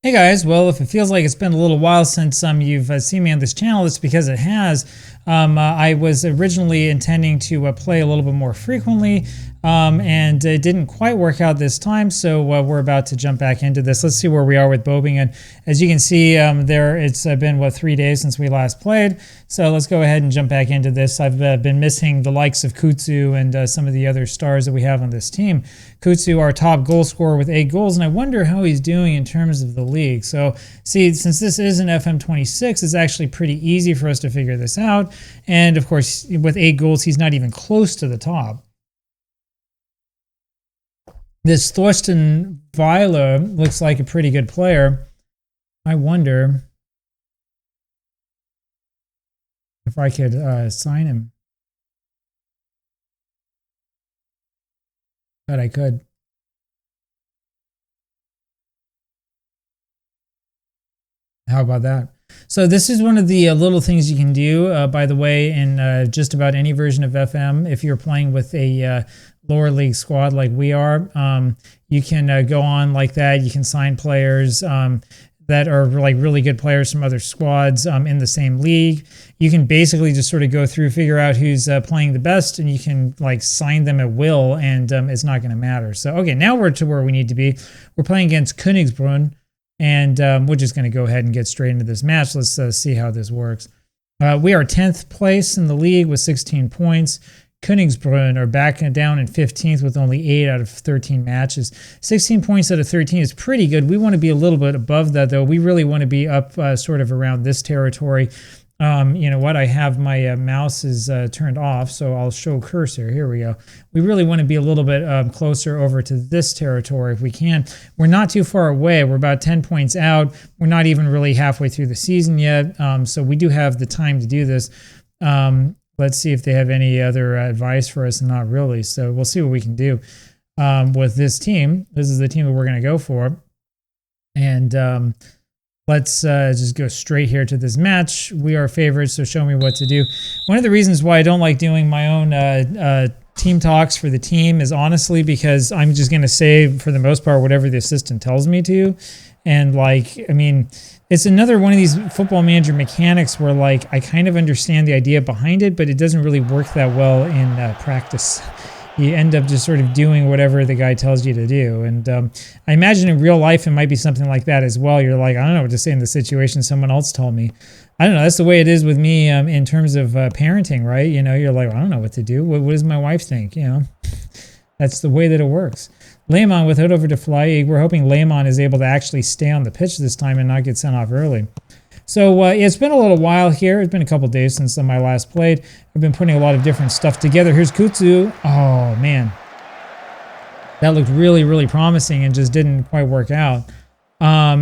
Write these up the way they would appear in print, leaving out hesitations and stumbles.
Hey guys, well, if it feels like it's been a little while since you've seen me on this channel, it's because it has. I was originally intending to play a little bit more frequently, and it didn't quite work out this time, so we're about to jump back into this. Let's see where we are with Bobingen. As you can see, it's been, 3 days since we last played, so let's go ahead and jump back into this. I've been missing the likes of Kutsu and some of the other stars that we have on this team. Kutsu, our top goal scorer with 8 goals, and I wonder how he's doing in terms of the league. So, see, since this is an FM26, it's actually pretty easy for us to figure this out. And, of course, with 8 goals, he's not even close to the top. This Thorsten Weiler looks like a pretty good player. I wonder if I could sign him. Bet I could. How about that? So this is one of the little things you can do, by the way, in just about any version of FM. If you're playing with a lower league squad like we are, you can go on like that. You can sign players that are like really good players from other squads in the same league. You can basically just sort of go through, figure out who's playing the best, and you can like sign them at will, and it's not going to matter. So, okay, now we're to where we need to be. We're playing against Königsbrunn. And we're just going to go ahead and get straight into this match. Let's see how this works. We are 10th place in the league with 16 points. Königsbrunn are back down in 15th with only 8 out of 13 matches. 16 points out of 13 is pretty good. We want to be a little bit above that, though. We really want to be up sort of around this territory. You know what? I have my mouse is turned off, so I'll show cursor. Here we go. We really want to be a little bit closer over to this territory if we can. We're not too far away. We're about 10 points out. We're not even really halfway through the season yet, so we do have the time to do this. Let's see if they have any other advice for us. Not really, so we'll see what we can do with this team. This is the team that we're going to go for, and let's just go straight here to this match. We are favorites, so show me what to do. One of the reasons why I don't like doing my own team talks for the team is honestly because I'm just going to say, for the most part, whatever the assistant tells me to. And, like, I mean, it's another one of these football manager mechanics where, like, I kind of understand the idea behind it, but it doesn't really work that well in practice. You end up just sort of doing whatever the guy tells you to do. And I imagine in real life it might be something like that as well. You're like, I don't know what to say in the situation. Someone else told me. I don't know. That's the way it is with me in terms of parenting, right? You know, you're like, I don't know what to do. What does my wife think? You know, that's the way that it works. Lehmann with it over to Flyig. We're hoping Lehmann is able to actually stay on the pitch this time and not get sent off early. So it's been a little while here. It's been a couple days since I last played. I've been putting a lot of different stuff together. Here's Kutsu. Oh, man. That looked really, really promising and just didn't quite work out.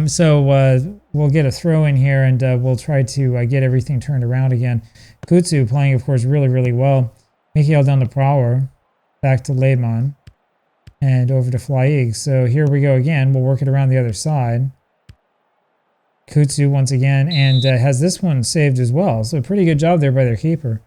So we'll get a throw in here, and we'll try to get everything turned around again. Kutsu playing, of course, really, really well. Michael down to Prower. Back to Lehmann. And over to Flyig. So here we go again. We'll work it around the other side. Kutsu once again, and has this one saved as well. So pretty good job there by their keeper.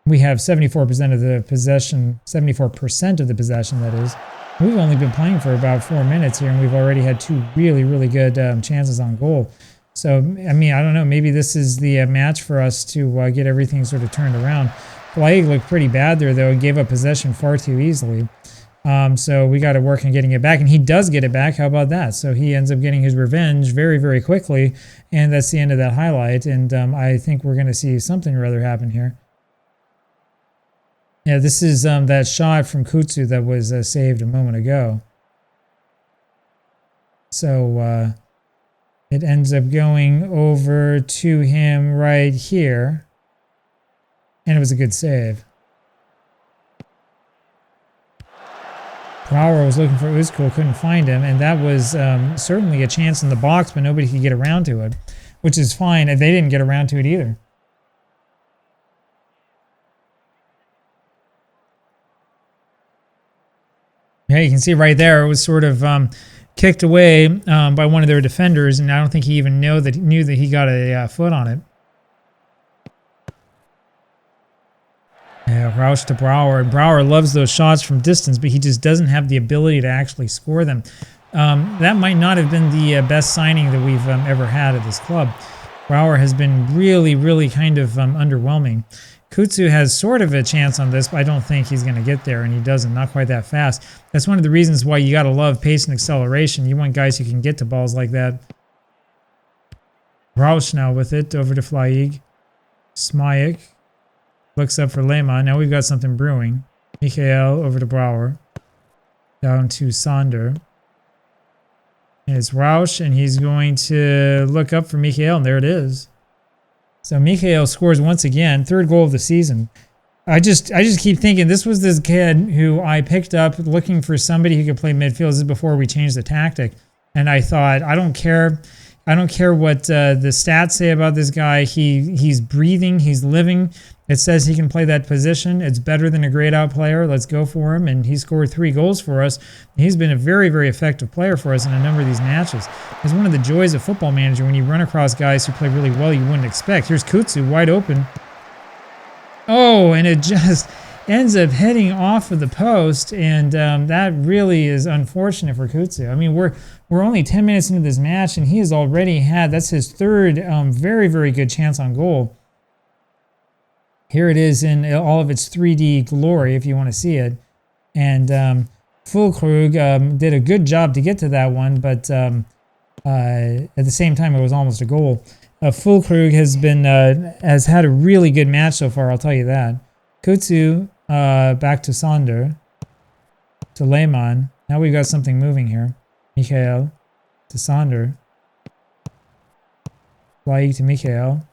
We have 74% of the possession, 74% of the possession, that is. We've only been playing for about 4 minutes here, and we've already had 2 really, really good chances on goal. So, I mean, I don't know. Maybe this is the match for us to get everything sort of turned around. Flyig looked pretty bad there, though. He gave up possession far too easily. So we got to work on getting it back, and he does get it back. How about that? So he ends up getting his revenge very, very quickly, and that's the end of that highlight. And I think we're going to see something or other happen here. Yeah, this is that shot from Kutsu that was saved a moment ago. So it ends up going over to him right here, and it was a good save. Prower was looking for Uzko, couldn't find him, and that was certainly a chance in the box, but nobody could get around to it, which is fine. They didn't get around to it either. Yeah, you can see right there it was sort of kicked away by one of their defenders, and I don't think he even knew that he got a foot on it. Yeah, Roush to Brouwer. And Brouwer loves those shots from distance, but he just doesn't have the ability to actually score them. that might not have been the best signing that we've ever had at this club. Brouwer has been really, really kind of underwhelming. Kutsu has sort of a chance on this, but I don't think he's going to get there, and he doesn't, not quite that fast. That's one of the reasons why you got to love pace and acceleration. You want guys who can get to balls like that. Rausch now with it, over to Flaig. Smayek looks up for Lehmann. Now we've got something brewing. Michael over to Brouwer. Down to Sander. And it's Rausch, and he's going to look up for Michael, and there it is. So Michael scores once again, third goal of the season. I just keep thinking this was this kid who I picked up looking for somebody who could play midfield. This is before we changed the tactic. And I thought, I don't care what the stats say about this guy. He's breathing, he's living. It says he can play that position. It's better than a grayed out player. Let's go for him. And he scored 3 goals for us. He's been a very, very effective player for us in a number of these matches. It's one of the joys of Football Manager when you run across guys who play really well you wouldn't expect. Here's Kutsu wide open. Oh, and it just ends up heading off of the post, and that really is unfortunate for Kutsu. I mean, we're only 10 minutes into this match, and he has already had, that's his third very, very good chance on goal. Here it is in all of its 3D glory, if you want to see it. And Füllkrug did a good job to get to that one, but at the same time, it was almost a goal. Füllkrug has had a really good match so far, I'll tell you that. Kutsu back to Sander, to Lehmann. Now we've got something moving here. Michael to Sander. Flaig to Michael.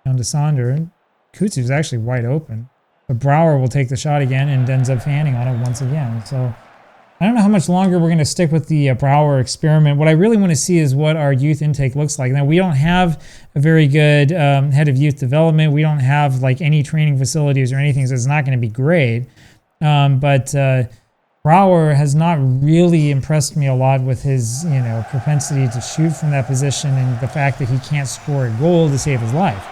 Down to Sander. Kutsu's actually wide open. But Brouwer will take the shot again and ends up fanning on it once again. So I don't know how much longer we're going to stick with the Brouwer experiment. What I really want to see is what our youth intake looks like. Now, we don't have a very good head of youth development. We don't have like any training facilities or anything, so it's not going to be great. But Brouwer has not really impressed me a lot with his, propensity to shoot from that position and the fact that he can't score a goal to save his life.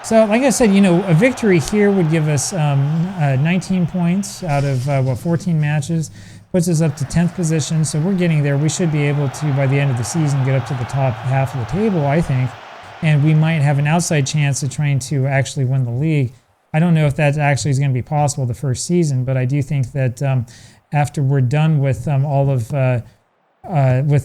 So, like I said, a victory here would give us 19 points out of, 14 matches. Puts us up to 10th position, so we're getting there. We should be able to, by the end of the season, get up to the top half of the table, I think. And we might have an outside chance of trying to actually win the league. I don't know if that actually is going to be possible the first season, but I do think that after we're done with with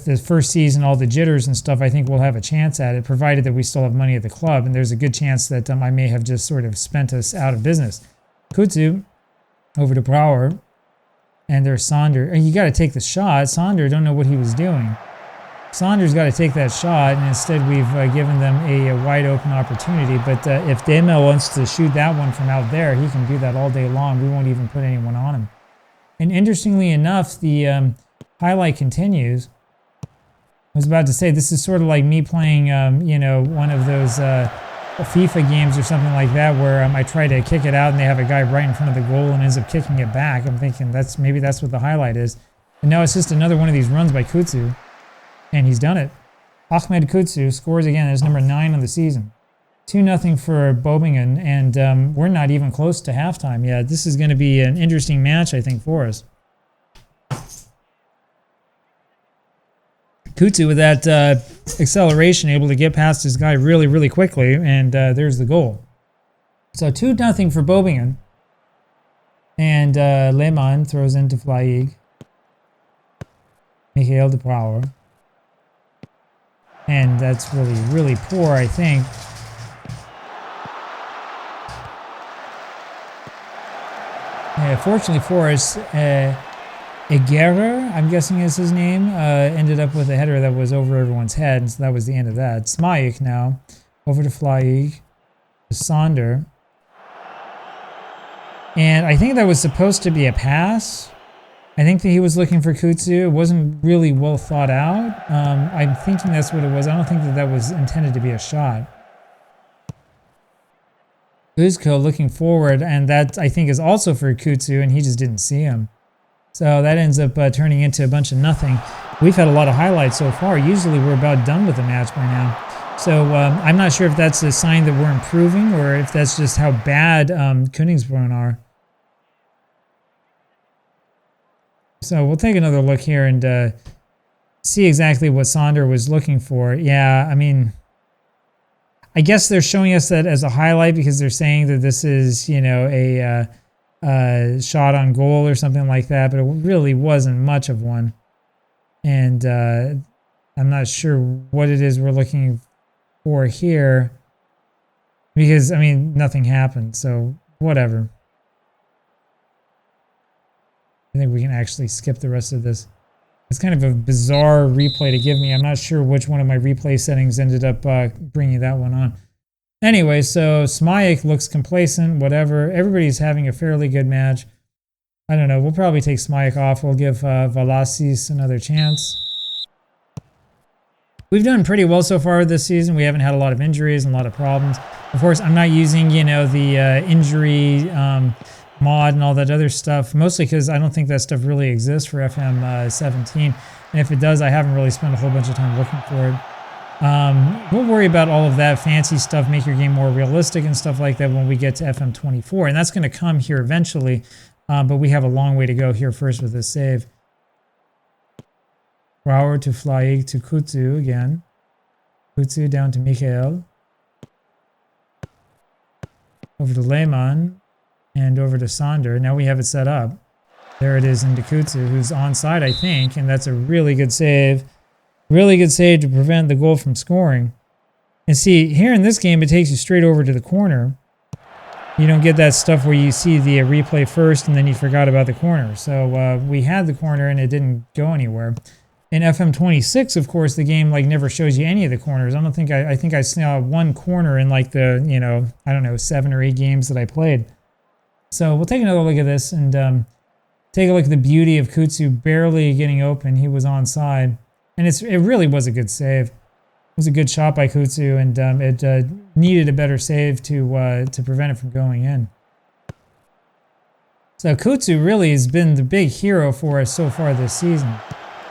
the first season, all the jitters and stuff, I think we'll have a chance at it, provided that we still have money at the club. And there's a good chance that I may have just sort of spent us out of business. Kutsu over to Brouwer. And there's Sander. And you got to take the shot. Sander, don't know what he was doing. Sander's got to take that shot, and instead we've given them a wide open opportunity. But if Demel wants to shoot that one from out there, he can do that all day long. We won't even put anyone on him. And interestingly enough, the highlight continues. I was about to say, this is sort of like me playing, one of those FIFA games or something like that, where I try to kick it out and they have a guy right in front of the goal and ends up kicking it back. I'm thinking maybe that's what the highlight is. And now it's just another one of these runs by Kutsu. And he's done it. Ahmed Kutsu scores again. It's number 9 on the season. 2-0 for Bobingen, and we're not even close to halftime yet. This is going to be an interesting match, I think, for us. Kutsu with that acceleration, able to get past his guy really, really quickly, and there's the goal. So 2-0 for Bobingen. And Lehmann throws into Flaig. Michael de Brouwer. And that's really, really poor, I think. Fortunately for us, Egerer, I'm guessing is his name, ended up with a header that was over everyone's head, and so that was the end of that. Smayek now, over to Flaig, to Sander. And I think that was supposed to be a pass. I think that he was looking for Kutsu. It wasn't really well thought out. I'm thinking that's what it was. I don't think that was intended to be a shot. Uzko looking forward, and that I think is also for Kutsu, and he just didn't see him. So that ends up turning into a bunch of nothing. We've had a lot of highlights so far. Usually we're about done with the match by now. So I'm not sure if that's a sign that we're improving or if that's just how bad Koenigsbrunn are. So we'll take another look here, and see exactly what Sonder was looking for. Yeah, I mean, I guess they're showing us that as a highlight because they're saying that this is, you know, a shot on goal or something like that, but it really wasn't much of one. And I'm not sure what it is we're looking for here because, I mean, nothing happened, so whatever. I think we can actually skip the rest of this. It's kind of a bizarre replay to give me. I'm not sure which one of my replay settings ended up bringing that one on. Anyway, so Smajic looks complacent, whatever. Everybody's having a fairly good match. I don't know. We'll probably take Smajic off. We'll give Valasis another chance. We've done pretty well so far this season. We haven't had a lot of injuries and a lot of problems. Of course, I'm not using, you know, the injury mod and all that other stuff, mostly because I don't think that stuff really exists for FM17. And if it does, I haven't really spent a whole bunch of time looking for it. We'll worry about all of that fancy stuff, make your game more realistic and stuff like that when we get to FM24. And that's going to come here eventually, but we have a long way to go here first with this save. Brouwer to Flaig to Kutsu again. Kutsu down to Mikhail. Over to Lehmann. And over to Sonder. Now we have it set up. There it is into Kutsu, who's onside, I think. And that's a really good save. Really good save to prevent the goal from scoring. And see, here in this game, it takes you straight over to the corner. You don't get that stuff where you see the replay first and then you forgot about the corner. So we had the corner and it didn't go anywhere. In FM26, of course, the game like never shows you any of the corners. I don't think I think I saw one corner in like the, you know, I don't know, 7 or 8 games that I played. So we'll take another look at this and take a look at the beauty of Kutsu barely getting open. He was onside. And it really was a good save. It was a good shot by Kutsu, and it needed a better save to prevent it from going in. So Kutsu really has been the big hero for us so far this season.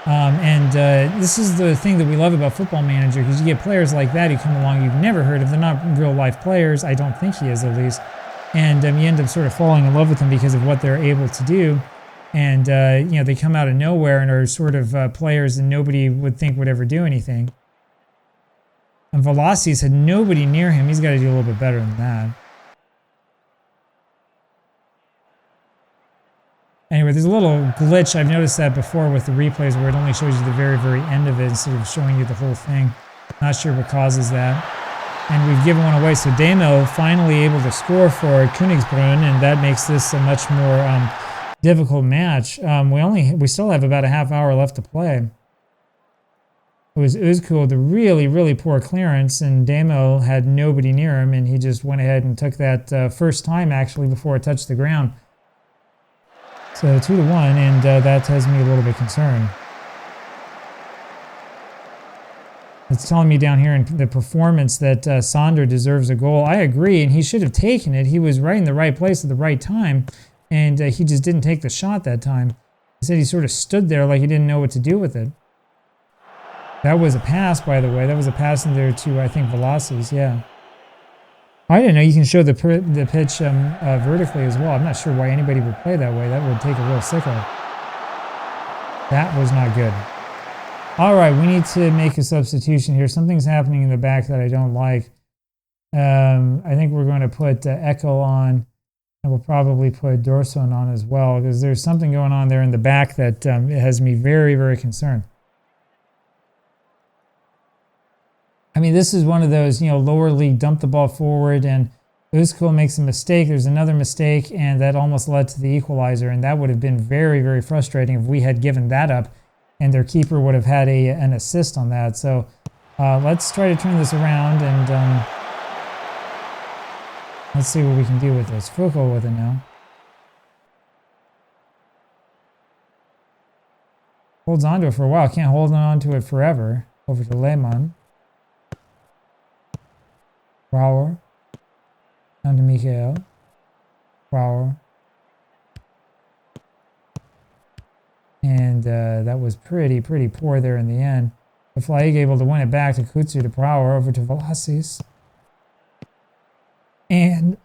This is the thing that we love about Football Manager, because you get players like that who come along you've never heard of. They're not real-life players. I don't think he is, at least. And you end up sort of falling in love with them because of what they're able to do. And, you know, they come out of nowhere and are sort of players that nobody would think would ever do anything. And Valasis had nobody near him. He's got to do a little bit better than that. Anyway, there's a little glitch. I've noticed that before with the replays where it only shows you the very, very end of it instead of showing you the whole thing. Not sure what causes that. And we've given one away, so Demo finally able to score for Königsbrunn, and that makes this a much more difficult match. We still have about a half hour left to play. It was cool. The really, really poor clearance, and Demo had nobody near him, and he just went ahead and took that first time, actually, before it touched the ground. So 2-1, and that has me a little bit concerned. It's telling me down here in the performance that Sonder deserves a goal. I agree, and he should have taken it. He was right in the right place at the right time, and he just didn't take the shot that time. He said he sort of stood there like he didn't know what to do with it. That was a pass, by the way. That was a pass in there to, I think, Valasis, yeah. I didn't know you can show the pitch vertically as well. I'm not sure why anybody would play that way. That would take a real sicko. That was not good. All right, we need to make a substitution here. Something's happening in the back that I don't like. I think we're going to put Echo on, and we'll probably put Dorson on as well, because there's something going on there in the back that has me very, very concerned. I mean, this is one of those, you know, lower league dump the ball forward, and Özkul makes a mistake. There's another mistake, and that almost led to the equalizer, and that would have been very, very frustrating if we had given that up, and their keeper would have had an assist on that. So let's try to turn this around, and let's see what we can do with this. Foucault with it now. Holds on to it for a while. Can't hold on to it forever. Over to Lehmann. Brouwer. Down to Mikhail. Brouwer. And that was pretty poor there in the end. The Flaig able to win it back to Kutsu to Brouwer, over to Valasis. And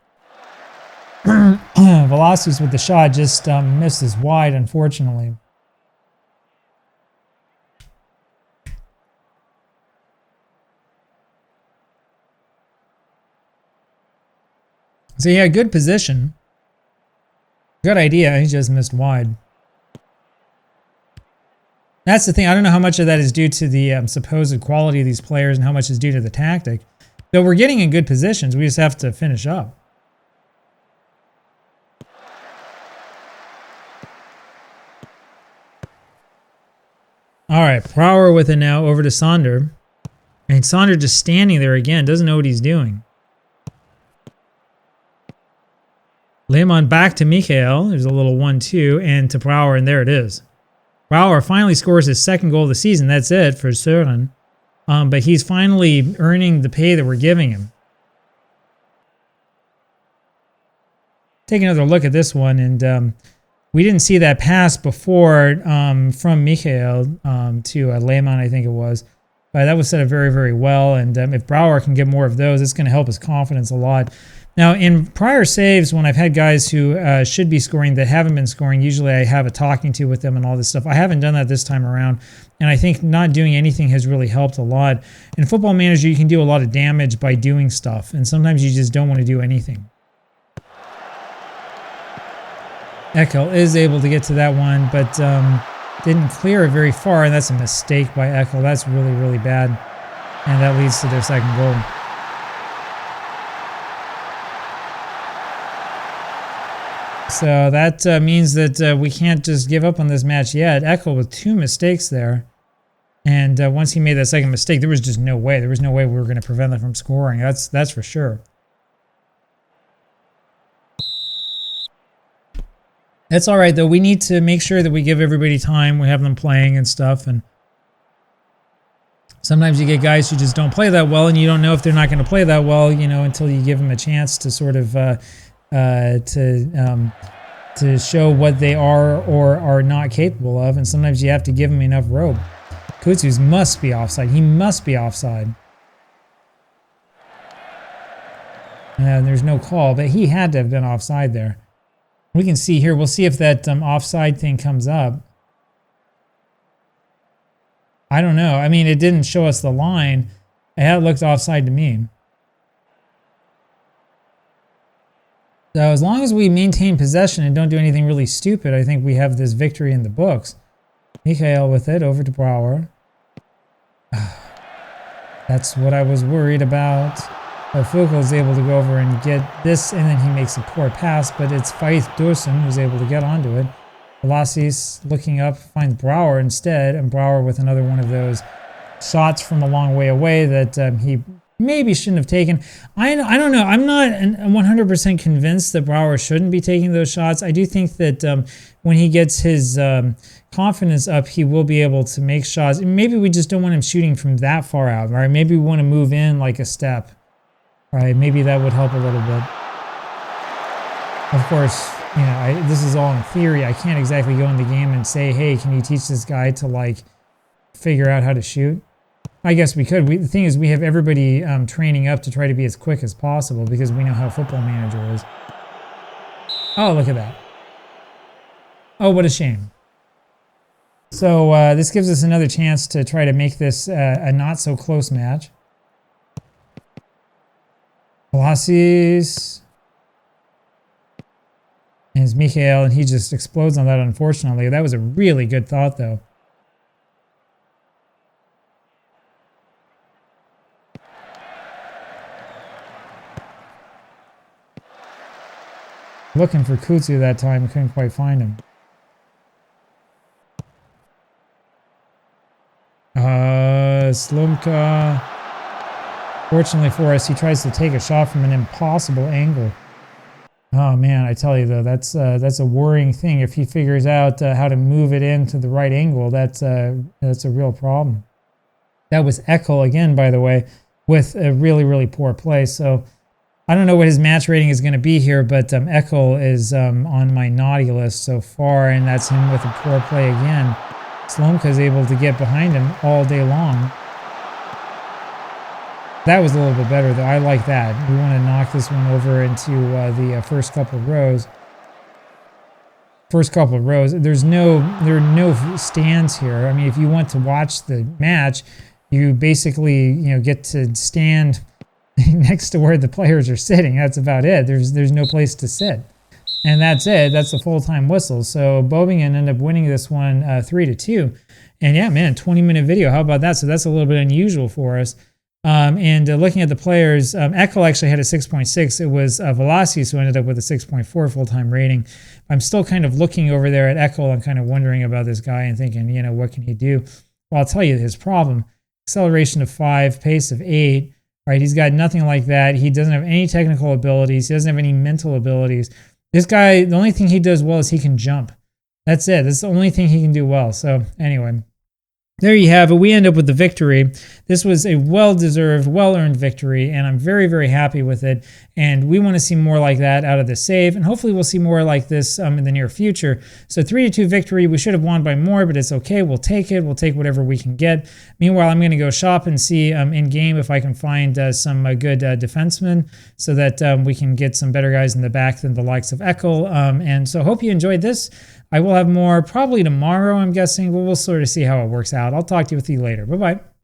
Valasis with the shot just misses wide, unfortunately. So he had good position. Good idea. He just missed wide. That's the thing. I don't know how much of that is due to the supposed quality of these players and how much is due to the tactic. But we're getting in good positions. We just have to finish up. All right, Prower with it now over to Sonder. And Sonder just standing there again, doesn't know what he's doing. Lehmann back to Michael. There's a little 1-2, and to Prower, and there it is. Prower finally scores his second goal of the season. That's it for Søren. But he's finally earning the pay that we're giving him. Take another look at this one, and we didn't see that pass before from Michael to Lehmann, I think it was. But that was set up very, very well. And if Brouwer can get more of those, it's going to help his confidence a lot. Now, in prior saves, when I've had guys who should be scoring that haven't been scoring, usually I have a talking to with them and all this stuff. I haven't done that this time around. And I think not doing anything has really helped a lot. In Football Manager, you can do a lot of damage by doing stuff. And sometimes you just don't want to do anything. Eckel is able to get to that one, but didn't clear it very far, and that's a mistake by Eckel. That's really, really bad, and that leads to their second goal. So that means that we can't just give up on this match yet. Eckel with 2 mistakes there, and once he made that second mistake, there was just no way. There was no way we were going to prevent them from scoring. That's for sure. That's all right, though. We need to make sure that we give everybody time. We have them playing and stuff. And sometimes you get guys who just don't play that well, and you don't know if they're not going to play that well, you know, until you give them a chance to sort of to show what they are or are not capable of. And sometimes you have to give them enough rope. Kutsus must be offside. He must be offside. And there's no call, but he had to have been offside there. We can see here, we'll see if that offside thing comes up. I don't know. I mean, it didn't show us the line. It had looked offside to me. So as long as we maintain possession and don't do anything really stupid, I think we have this victory in the books. Michael with it, over to Brouwer. That's what I was worried about. Foucault is able to go over and get this, and then he makes a poor pass, but it's Faith Dursun who's able to get onto it. Velasis looking up, finds Brouwer instead, and Brouwer with another one of those shots from a long way away that he maybe shouldn't have taken. I don't know. I'm not 100% convinced that Brouwer shouldn't be taking those shots. I do think that when he gets his confidence up, he will be able to make shots. Maybe we just don't want him shooting from that far out, right? Maybe we want to move in like a step. Right, maybe that would help a little bit. Of course, you know, this is all in theory. I can't exactly go in the game and say, hey, can you teach this guy to, like, figure out how to shoot? I guess we could. The thing is, we have everybody training up to try to be as quick as possible because we know how Football Manager is. Oh, look at that. Oh, what a shame. So this gives us another chance to try to make this a not-so-close match. Velasis is Michael, and he just explodes on that, unfortunately. That was a really good thought, though. Looking for Kutsu that time, couldn't quite find him. Slumka. Fortunately for us, he tries to take a shot from an impossible angle. Oh man, I tell you though, that's a worrying thing. If he figures out how to move it into the right angle, that's a real problem. That was Eckel again, by the way, with a really, really poor play. So I don't know what his match rating is going to be here, but Eckel is on my naughty list so far, and that's him with a poor play again. Slomka is able to get behind him all day long. That was a little bit better, though. I like that. We want to knock this one over into the first couple of rows. First couple of rows. There are no stands here. I mean, if you want to watch the match, you basically get to stand next to where the players are sitting. That's about it. There's no place to sit. And that's it. That's the full-time whistle. So Bobingen ended up winning this one 3-2. And yeah, man, 20-minute video. How about that? So that's a little bit unusual for us. And looking at the players, Eckel actually had a 6.6. It was Velocius who ended up with a 6.4 full-time rating. I'm still kind of looking over there at Eckel and kind of wondering about this guy and thinking, you know, what can he do? Well, I'll tell you his problem. Acceleration of 5, pace of 8. Right, he's got nothing like that. He doesn't have any technical abilities. He doesn't have any mental abilities. This guy, the only thing he does well is he can jump. That's it. That's the only thing he can do well. So anyway, there you have it. We end up with the victory. This was a well-deserved, well-earned victory, and I'm very, very happy with it. And we want to see more like that out of the save, and hopefully we'll see more like this in the near future. So 3-2 victory. We should have won by more, but it's okay. We'll take it. We'll take whatever we can get. Meanwhile, I'm going to go shop and see in-game if I can find some good defensemen so that we can get some better guys in the back than the likes of Eckel. And so hope you enjoyed this. I will have more probably tomorrow, I'm guessing. We'll sort of see how it works out. I'll talk to you later. Bye-bye.